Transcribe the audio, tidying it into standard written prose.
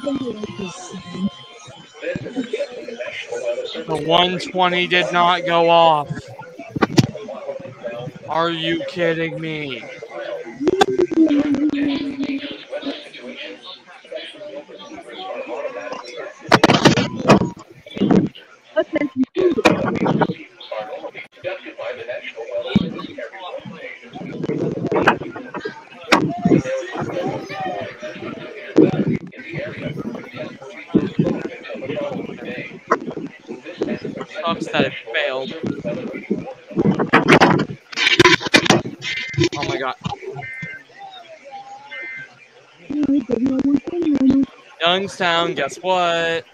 The 120 did not go off. Are you kidding me? Sucks that it failed. Oh my god. Youngstown, guess what?